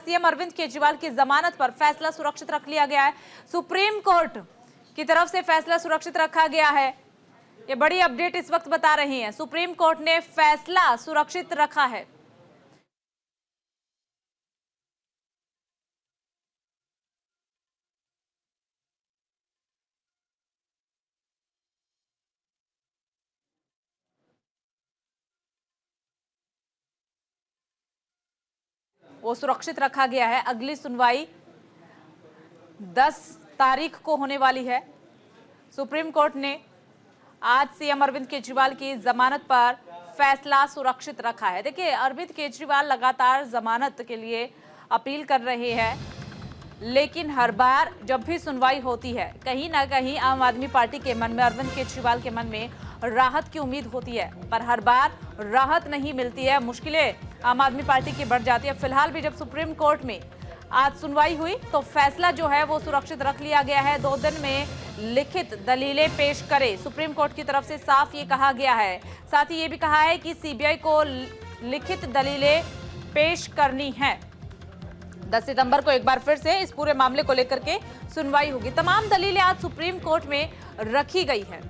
CM Arvind Kejriwal की जमानत पर फैसला सुरक्षित रख लिया गया है। सुप्रीम कोर्ट की तरफ से फैसला सुरक्षित रखा गया है। ये बड़ी अपडेट इस वक्त बता रही है, सुप्रीम कोर्ट ने फैसला सुरक्षित रखा है। वो सुरक्षित रखा गया है। अगली सुनवाई 10 तारीख को होने वाली है। सुप्रीम कोर्ट ने आज सीएम अरविंद केजरीवाल की जमानत पर फैसला सुरक्षित रखा है। देखिए, अरविंद केजरीवाल लगातार जमानत के लिए अपील कर रहे हैं, लेकिन हर बार जब भी सुनवाई होती है, कहीं ना कहीं आम आदमी पार्टी के मन में, अरविंद केजरीवाल के मन में राहत की उम्मीद होती है, पर हर बार राहत नहीं मिलती है। मुश्किलें आम आदमी पार्टी की बढ़ जाती है। फिलहाल भी जब सुप्रीम कोर्ट में आज सुनवाई हुई तो फैसला जो है वो सुरक्षित रख लिया गया है। 2 दिन में लिखित दलीलें पेश करें, सुप्रीम कोर्ट की तरफ से साफ ये कहा गया है। साथ ही ये भी कहा है कि सीबीआई को लिखित दलीलें पेश करनी है। 10 सितंबर को एक बार फिर से इस पूरे मामले को लेकर के सुनवाई होगी। तमाम दलीलें आज सुप्रीम कोर्ट में रखी गई है।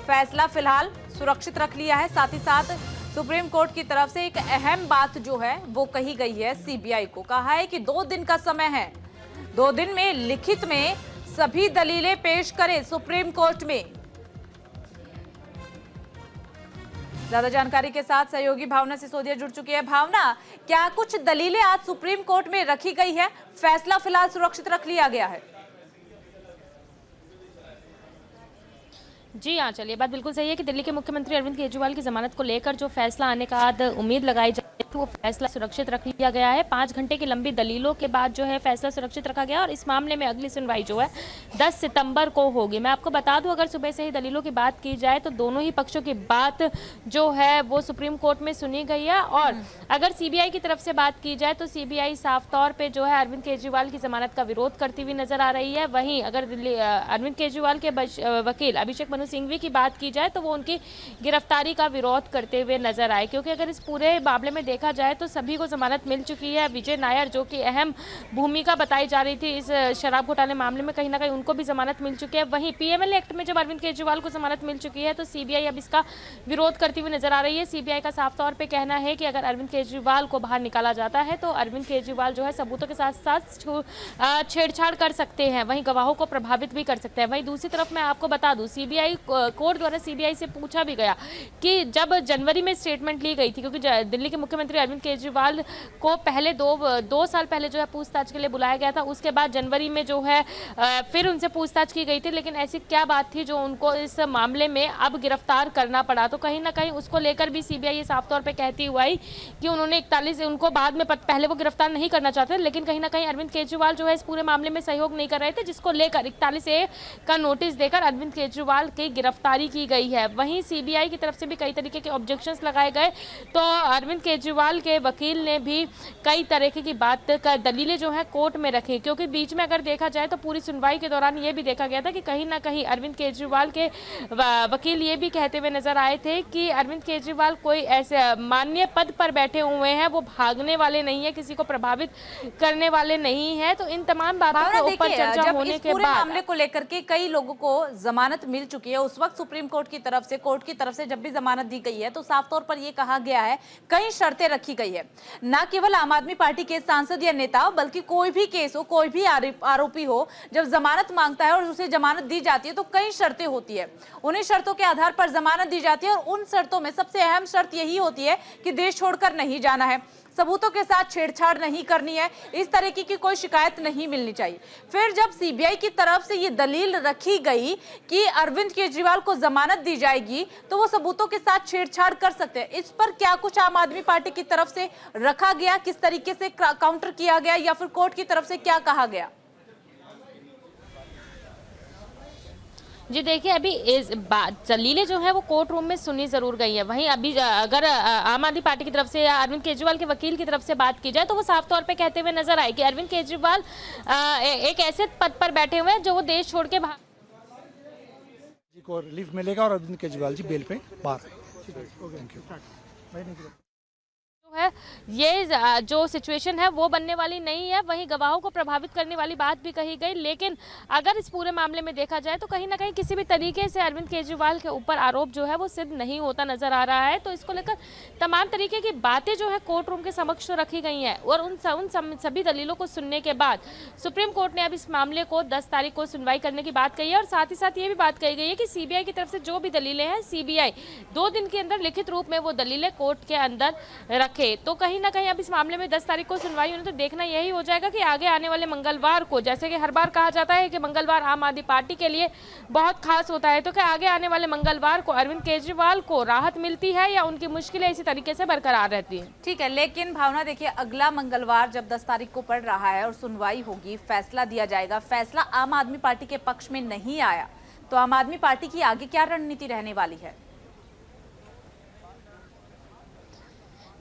फैसला फिलहाल सुरक्षित रख लिया है। साथ ही साथ सुप्रीम कोर्ट की तरफ से एक अहम बात जो है वो कही गई है। सीबीआई को कहा है कि 2 दिन का समय है, 2 दिन में लिखित में सभी दलीलें पेश करें सुप्रीम कोर्ट में। ज्यादा जानकारी के साथ सहयोगी भावना सिसोदिया जुड़ चुकी है। भावना, क्या कुछ दलीलें आज सुप्रीम कोर्ट में रखी गई है? फैसला फिलहाल सुरक्षित रख लिया गया है। जी हाँ, चलिए, बात बिल्कुल सही है कि दिल्ली के मुख्यमंत्री अरविंद केजरीवाल की जमानत को लेकर जो फैसला आने का आज उम्मीद लगाई जाती है, वो फैसला सुरक्षित रख लिया गया है। 5 घंटे की लंबी दलीलों के बाद जो है फैसला सुरक्षित रखा गया और इस मामले में अगली सुनवाई जो है 10 सितंबर को होगी। मैं आपको बता दूं, अगर सुबह से ही दलीलों की बात की जाए तो दोनों ही पक्षों की बात जो है वो सुप्रीम कोर्ट में सुनी गई है। और अगर सीबीआई की तरफ से बात की जाए तो सीबीआई साफ तौर पर जो है अरविंद केजरीवाल की जमानत का विरोध करती हुई नजर आ रही है। वहीं अगर अरविंद केजरीवाल के वकील अभिषेक मनु सिंघवी की बात की जाए तो वो उनकी गिरफ्तारी का विरोध करते हुए नजर आए, क्योंकि अगर इस पूरे मामले में देखा जाए तो सभी को जमानत मिल चुकी है। विजय नायर, जो कि अहम भूमिका बताई जा रही थी इस शराब घोटाले मामले में, कहीं ना कहीं उनको भी जमानत मिल चुकी है। वहीं पीएमएलए एक्ट में जब अरविंद केजरीवाल को जमानत मिल चुकी है तो सीबीआई अब इसका विरोध करती हुई नजर आ रही है। सीबीआई का साफ तौर पर कहना है कि अगर अरविंद केजरीवाल को बाहर निकाला जाता है तो अरविंद केजरीवाल जो है सबूतों के साथ साथ छेड़छाड़ कर सकते हैं, वहीं गवाहों को प्रभावित भी कर सकते हैं। वहीं दूसरी तरफ मैं आपको बता दूं, सीबीआई कोर्ट द्वारा सीबीआई से पूछा भी गया कि जब जनवरी में स्टेटमेंट ली गई थी, क्योंकि दिल्ली के मुख्यमंत्री अरविंद केजरीवाल को पहले दो साल पहले जो है पूछताछ के लिए बुलाया गया था, उसके बाद जनवरी में जो है फिर उनसे पूछताछ की गई थी, लेकिन ऐसी क्या बात थी जो उनको इस मामले में अब गिरफ्तार करना पड़ा? तो कहीं ना कहीं उसको लेकर भी सीबीआई ये साफ तौर पर कहती हुई कि उन्होंने 41 उनको बाद में पहले वो गिरफ्तार नहीं करना चाहते, लेकिन कहीं ना कहीं अरविंद केजरीवाल जो है इस पूरे मामले में सहयोग नहीं कर रहे थे, जिसको लेकर 41A का नोटिस देकर अरविंद केजरीवाल की गिरफ्तारी की गई है। वहीं सीबीआई की तरफ से भी कई तरीके के ऑब्जेक्शंस लगाए गए, तो अरविंद केजरीवाल के वकील ने भी कई तरीके की बात का दलीलें जो है कोर्ट में रखी, क्योंकि बीच में अगर देखा जाए तो पूरी सुनवाई के दौरान ये भी देखा गया था कि कहीं ना कहीं अरविंद केजरीवाल के वकील ये भी कहते हुए नजर आए थे कि अरविंद केजरीवाल कोई ऐसे मान्य पद पर बैठे हुए हैं, वो भागने वाले नहीं है, किसी को प्रभावित करने वाले नहीं है। तो इन तमाम बातों के ऊपर चर्चा होने के बाद मामले को लेकर के कई लोगों को जमानत मिल चुकी है। उस वक्त सुप्रीम कोर्ट की तरफ से, कोर्ट की तरफ से जब भी जमानत दी गई है तो साफ तौर पर यह कहा गया है, कई शर्तें रखी गई है। ना केवल आम आदमी पार्टी के सांसद या नेता, बल्कि कोई भी केस हो, कोई भी आरोपी हो, जब जमानत मांगता है और उसे जमानत दी जाती है तो कई शर्तें होती है। उन्हीं शर्तों के आधार पर जमानत दी जाती है और उन शर्तों में सबसे अहम शर्त यही होती है कि देश छोड़कर नहीं जाना है, सबूतों के साथ छेड़छाड़ नहीं करनी है, इस तरीके की कोई शिकायत नहीं मिलनी चाहिए। फिर जब सीबीआई की तरफ से ये दलील रखी गई कि अरविंद केजरीवाल को जमानत दी जाएगी तो वो सबूतों के साथ छेड़छाड़ कर सकते हैं, इस पर क्या कुछ आम आदमी पार्टी की तरफ से रखा गया, किस तरीके से काउंटर किया गया, या फिर कोर्ट की तरफ से क्या कहा गया? जी देखिए, अभी इस बात दलीलें जो है वो कोर्ट रूम में सुनी जरूर गई है। वहीं अभी अगर आम आदमी पार्टी की तरफ से या अरविंद केजरीवाल के वकील की तरफ से बात की जाए तो वो साफ तौर पे कहते हुए नजर आए कि अरविंद केजरीवाल एक ऐसे पद पर बैठे हुए हैं जो वो देश छोड़ के जी को रिलीफ मिलेगा और अरविंद केजरीवाल जी बेल पे बाहर आएंगे। Thank you. है ये जो सिचुएशन है वो बनने वाली नहीं है। वहीं गवाहों को प्रभावित करने वाली बात भी कही गई, लेकिन अगर इस पूरे मामले में देखा जाए तो कहीं ना कहीं किसी भी तरीके से अरविंद केजरीवाल के ऊपर आरोप जो है वो सिद्ध नहीं होता नजर आ रहा है। तो इसको लेकर तमाम तरीके की बातें जो है कोर्ट रूम के समक्ष तो रखी गई हैं और उन सभी दलीलों को सुनने के बाद सुप्रीम कोर्ट ने अब इस मामले को 10 तारीख को सुनवाई करने की बात कही है। और साथ ही साथ ये भी बात कही गई है कि सीबीआई की तरफ से जो भी दलीलें हैं सीबीआई 2 दिन के अंदर लिखित रूप में वो दलीलें कोर्ट के अंदर रखे। तो कहीं ना कहीं अब इस मामले में 10 तारीख को सुनवाई होने तो देखना यही हो जाएगा कि आगे आने वाले मंगलवार को, जैसे कि हर बार कहा जाता है कि मंगलवार आम आदमी पार्टी के लिए बहुत खास होता है, तो क्या आगे आने वाले मंगलवार को अरविंद केजरीवाल को राहत मिलती है या उनकी मुश्किलें इसी तरीके से बरकरार रहती है। ठीक है, लेकिन भावना देखिए, अगला मंगलवार जब 10 तारीख को पड़ रहा है और सुनवाई होगी, फैसला दिया जाएगा, फैसला आम आदमी पार्टी के पक्ष में नहीं आया तो आम आदमी पार्टी की आगे क्या रणनीति रहने वाली है?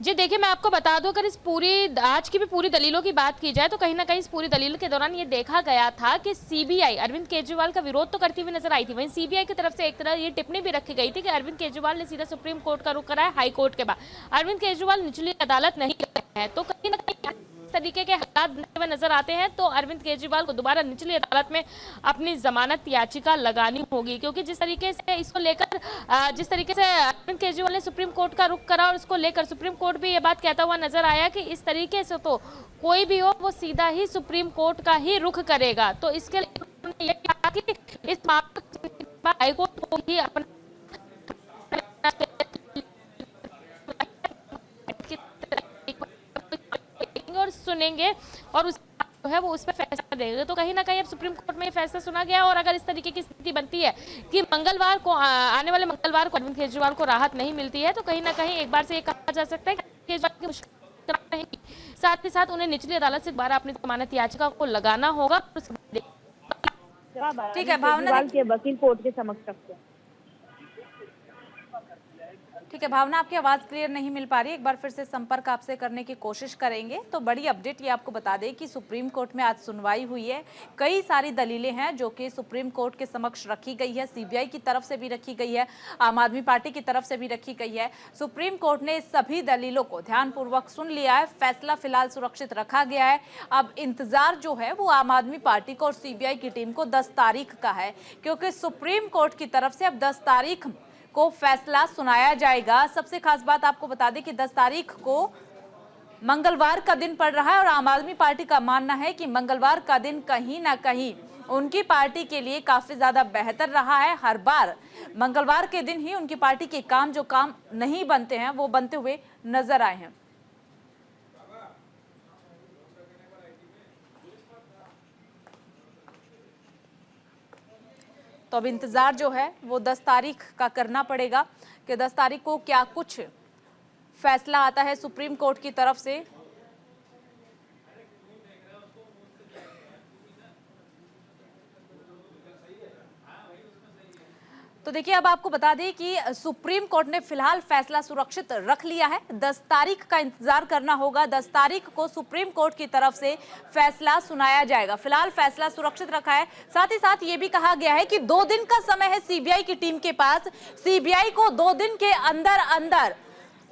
जी देखिए, मैं आपको बता दूं, अगर इस आज की भी पूरी दलीलों की बात की जाए तो कहीं ना कहीं इस पूरी दलील के दौरान ये देखा गया था कि सीबीआई अरविंद केजरीवाल का विरोध तो करती हुई नजर आई थी। वहीं सीबीआई की तरफ से एक तरह ये टिप्पणी भी रखी गई थी कि अरविंद केजरीवाल ने सीधा सुप्रीम कोर्ट का रुख करा है हाई कोर्ट के बाद, अरविंद केजरीवाल निचली अदालत नहीं गए हैं। तो कहीं ना कहीं इस तरीके के हालात बनते हुए नजर आते हैं तो अरविंद केजरीवाल को दोबारा निचली अदालत में अपनी जमानत याचिका लगानी होगी, क्योंकि जिस तरीके से इसको लेकर जिस तरीके से अरविंद केजरीवाल ने सुप्रीम कोर्ट का रुख करा और इसको लेकर सुप्रीम कोर्ट भी ये बात कहता हुआ नजर आया कि इस तरीके से तो कोई भी हो वो सीधा ही सुप्रीम कोर्ट का ही रुख करेगा। तो इसके लिए उन्होंने ये कहा कि इस मामले हाईकोर्ट को ही अपना और सुनेंगे और उस जो है वो उस पर फैसला देंगे। तो कहीं ना कहीं अब सुप्रीम कोर्ट में फैसला सुना गया और अगर इस तरीके की स्थिति बनती है कि मंगलवार को आने वाले मंगलवार को अरविंद केजरीवाल को राहत नहीं मिलती है तो कहीं ना कहीं एक बार से ये कहा जा सकता है कि केजरीवाल की मुश्किल रहेगी, साथ ही साथ उन्हें निचली अदालत से दोबारा अपनी जमानत याचिका को लगाना होगा। ठीक है भावना, के वकील कोर्ट के समक्ष रखते हैं। ठीक है भावना, आपकी आवाज क्लियर नहीं मिल पा रही, एक बार फिर से संपर्क आपसे करने की कोशिश करेंगे। तो बड़ी अपडेट ये आपको बता दें कि सुप्रीम कोर्ट में आज सुनवाई हुई है, कई सारी दलीलें हैं जो कि सुप्रीम कोर्ट के समक्ष रखी गई है, सीबीआई की तरफ से भी रखी गई है, आम आदमी पार्टी की तरफ से भी रखी गई है। सुप्रीम कोर्ट ने इस सभी दलीलों को ध्यानपूर्वक सुन लिया है, फैसला फिलहाल सुरक्षित रखा गया है। अब इंतजार जो है वो आम आदमी पार्टी को और सीबीआई की टीम को 10 तारीख का है, क्योंकि सुप्रीम कोर्ट की तरफ से अब 10 तारीख को फैसला सुनाया जाएगा। सबसे खास बात आपको बता दें कि 10 तारीख को मंगलवार का दिन पड़ रहा है और आम आदमी पार्टी का मानना है कि मंगलवार का दिन कहीं ना कहीं उनकी पार्टी के लिए काफी ज्यादा बेहतर रहा है। हर बार मंगलवार के दिन ही उनकी पार्टी के काम जो काम नहीं बनते हैं वो बनते हुए नजर आए हैं। तो अब इंतजार जो है वो 10 तारीख का करना पड़ेगा कि 10 तारीख को क्या कुछ फैसला आता है सुप्रीम कोर्ट की तरफ से। तो देखिए, अब आपको बता दें कि सुप्रीम कोर्ट ने फिलहाल फैसला सुरक्षित रख लिया है, 10 तारीख का इंतजार करना होगा। 10 तारीख को सुप्रीम कोर्ट की तरफ से फैसला सुनाया जाएगा। फिलहाल फैसला सुरक्षित रखा है। साथ ही साथ ये भी कहा गया है कि 2 दिन का समय है सीबीआई की टीम के पास। सीबीआई को 2 दिन के अंदर अंदर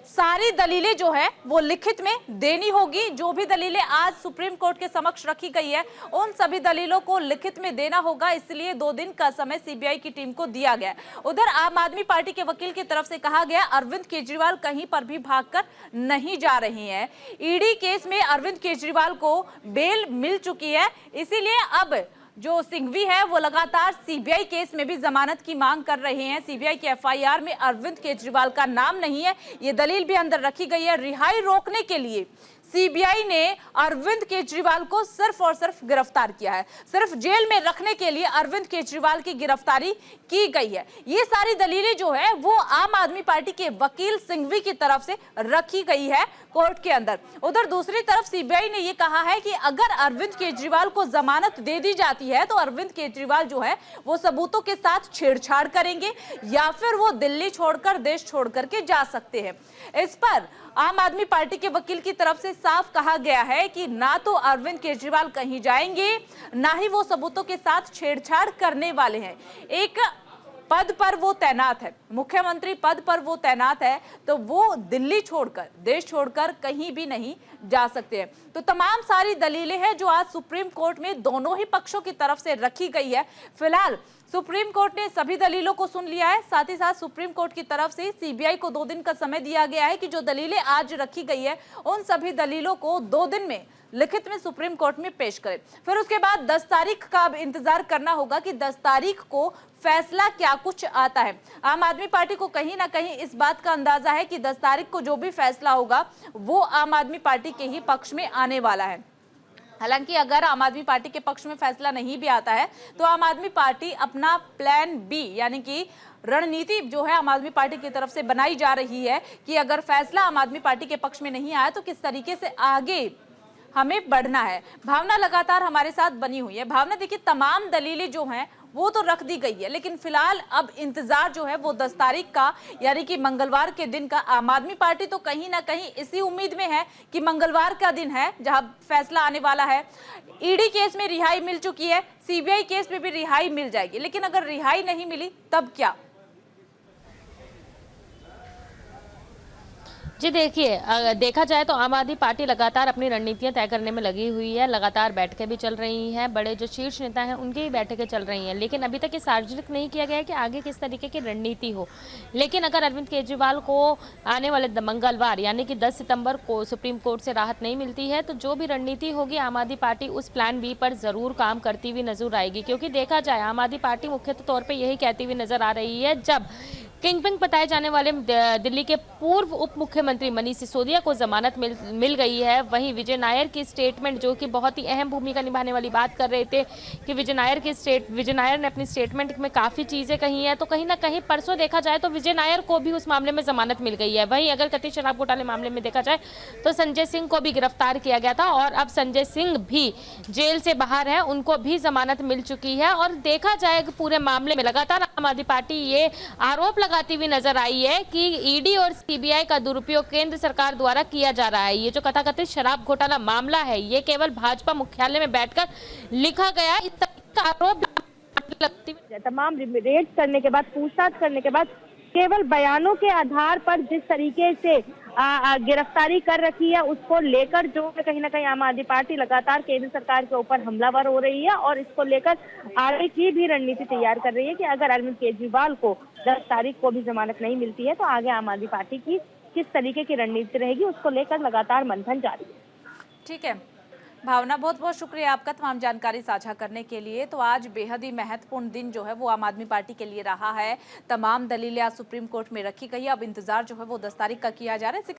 सारी दलीलें जो है वो लिखित में देनी होगी। जो भी दलीलें आज सुप्रीम कोर्ट के समक्ष रखी गई है उन सभी दलीलों को लिखित में देना होगा, इसलिए 2 दिन का समय सीबीआई की टीम को दिया गया। उधर आम आदमी पार्टी के वकील की तरफ से कहा गया अरविंद केजरीवाल कहीं पर भी भागकर नहीं जा रही हैं। ईडी केस में अरविंद केजरीवाल को बेल मिल चुकी है, इसीलिए अब जो सिंघवी है वो लगातार सीबीआई केस में भी जमानत की मांग कर रहे हैं। सीबीआई की एफआईआर में अरविंद केजरीवाल का नाम नहीं है, ये दलील भी अंदर रखी गई है। रिहाई रोकने के लिए सीबीआई ने अरविंद केजरीवाल को सिर्फ और सिर्फ गिरफ्तार किया है, सिर्फ जेल में रखने के लिए अरविंद केजरीवाल की गिरफ्तारी की गई है। ये सारी दलीलें जो है वो आम आदमी पार्टी के वकील सिंघवी की तरफ से रखी गई है कोर्ट के अंदर। उधर दूसरी तरफ सीबीआई ने ये कहा है कि अगर अरविंद केजरीवाल को जमानत दे दी जाती है तो अरविंद केजरीवाल जो है वो सबूतों के साथ छेड़छाड़ करेंगे या फिर वो दिल्ली छोड़कर देश छोड़कर के जा सकते हैं। इस पर आम आदमी पार्टी के वकील की तरफ से साफ कहा गया है कि ना तो अरविंद केजरीवाल कहीं जाएंगे, ना ही वो सबूतों के साथ छेड़छाड़ करने वाले हैं। एक पद पर वो तैनात है, मुख्यमंत्री पद पर वो तैनात है, तो वो दिल्ली छोड़कर, देश छोड़कर कहीं भी नहीं जा सकते हैं। तो तमाम सारी दलीलें हैं जो आज सुप्रीम कोर्ट में दोनों ही पक्षों की तरफ से रखी गई है। फिलहाल सुप्रीम कोर्ट ने सभी दलीलों को सुन लिया है। साथ ही साथ सुप्रीम कोर्ट की तरफ से सीबीआई को 2 दिन का समय दिया गया है कि जो दलीलें आज रखी गई है उन सभी दलीलों को 2 दिन में लिखित में सुप्रीम कोर्ट में पेश करे। फिर उसके बाद 10 तारीख का अब इंतजार करना होगा कि 10 तारीख को फैसला क्या कुछ आता है। आम आदमी पार्टी को कहीं ना कहीं इस बात का अंदाजा है कि 10 तारीख को जो भी फैसला होगा वो आम आदमी पार्टी के ही पक्ष में आने वाला है। हालांकि अगर आम आदमी पार्टी के पक्ष में फैसला नहीं भी आता है तो आम आदमी पार्टी अपना प्लान बी यानी कि रणनीति जो है आम आदमी पार्टी की तरफ से बनाई जा रही है कि अगर फैसला आम आदमी पार्टी के पक्ष में नहीं आया तो किस तरीके से आगे हमें बढ़ना है। भावना लगातार हमारे साथ बनी हुई है। भावना, देखिए तमाम दलीलें जो हैं वो तो रख दी गई है, लेकिन फिलहाल अब इंतजार जो है वो 10 तारीख का यानी कि मंगलवार के दिन का। आम आदमी पार्टी तो कहीं ना कहीं इसी उम्मीद में है कि मंगलवार का दिन है जहां फैसला आने वाला है। ईडी केस में रिहाई मिल चुकी है, सीबीआई केस में भी रिहाई मिल जाएगी, लेकिन अगर रिहाई नहीं मिली तब क्या? जी देखिए, देखा जाए तो आम आदमी पार्टी लगातार अपनी रणनीतियां तय करने में लगी हुई है। लगातार बैठकें भी चल रही हैं, बड़े जो शीर्ष नेता हैं उनकी भी बैठकें चल रही हैं, लेकिन अभी तक ये सार्वजनिक नहीं किया गया है कि आगे किस तरीके की रणनीति हो। लेकिन अगर अरविंद केजरीवाल को आने वाले मंगलवार यानी कि 10 सितंबर को सुप्रीम कोर्ट से राहत नहीं मिलती है तो जो भी रणनीति होगी आम आदमी पार्टी उस प्लान बी पर जरूर काम करती हुई नजर आएगी। क्योंकि देखा जाए आम आदमी पार्टी मुख्यतः तौर पर यही कहती हुई नजर आ रही है, जब किंगपिन बताए जाने वाले दिल्ली के पूर्व उप मुख्यमंत्री मनीष सिसोदिया को जमानत मिल गई है, वहीं विजय नायर की स्टेटमेंट जो कि बहुत ही अहम भूमिका निभाने वाली बात कर रहे थे कि विजय नायर ने अपनी स्टेटमेंट में काफ़ी चीज़ें कही हैं, तो कहीं ना कहीं परसों देखा जाए तो विजय नायर को भी उस मामले में जमानत मिल गई है। वहीं अगर कथित शराब घोटाले मामले में देखा जाए तो संजय सिंह को भी गिरफ्तार किया गया था और अब संजय सिंह भी जेल से बाहर हैं, उनको भी जमानत मिल चुकी है। और देखा जाए पूरे मामले में लगातार आम आदमी पार्टी ये आरोप लगाती हुई नजर आई है कि ईडी और सीबीआई का दुरुपयोग केंद्र सरकार द्वारा किया जा रहा है। ये जो कथाकथित शराब घोटाला मामला है ये केवल भाजपा मुख्यालय में बैठकर लिखा गया है, इस का आरोप लगती हुई। तमाम रेड करने के बाद, पूछताछ करने के बाद केवल बयानों के आधार पर जिस तरीके से गिरफ्तारी कर रखी है उसको लेकर जो है कहीं ना कहीं आम आदमी पार्टी लगातार केंद्र सरकार के ऊपर हमलावर हो रही है और इसको लेकर आगे की भी रणनीति तैयार कर रही है कि अगर अरविंद केजरीवाल को 10 तारीख को भी जमानत नहीं मिलती है तो आगे आम आदमी पार्टी की किस तरीके की रणनीति रहेगी उसको लेकर लगातार मंथन जारी है। ठीक है भावना, बहुत बहुत शुक्रिया आपका तमाम जानकारी साझा करने के लिए। तो आज बेहद ही महत्वपूर्ण दिन जो है वो आम आदमी पार्टी के लिए रहा है। तमाम दलीलें आज सुप्रीम कोर्ट में रखी गई है। अब इंतजार जो है वो 10 तारीख का किया जा रहा है।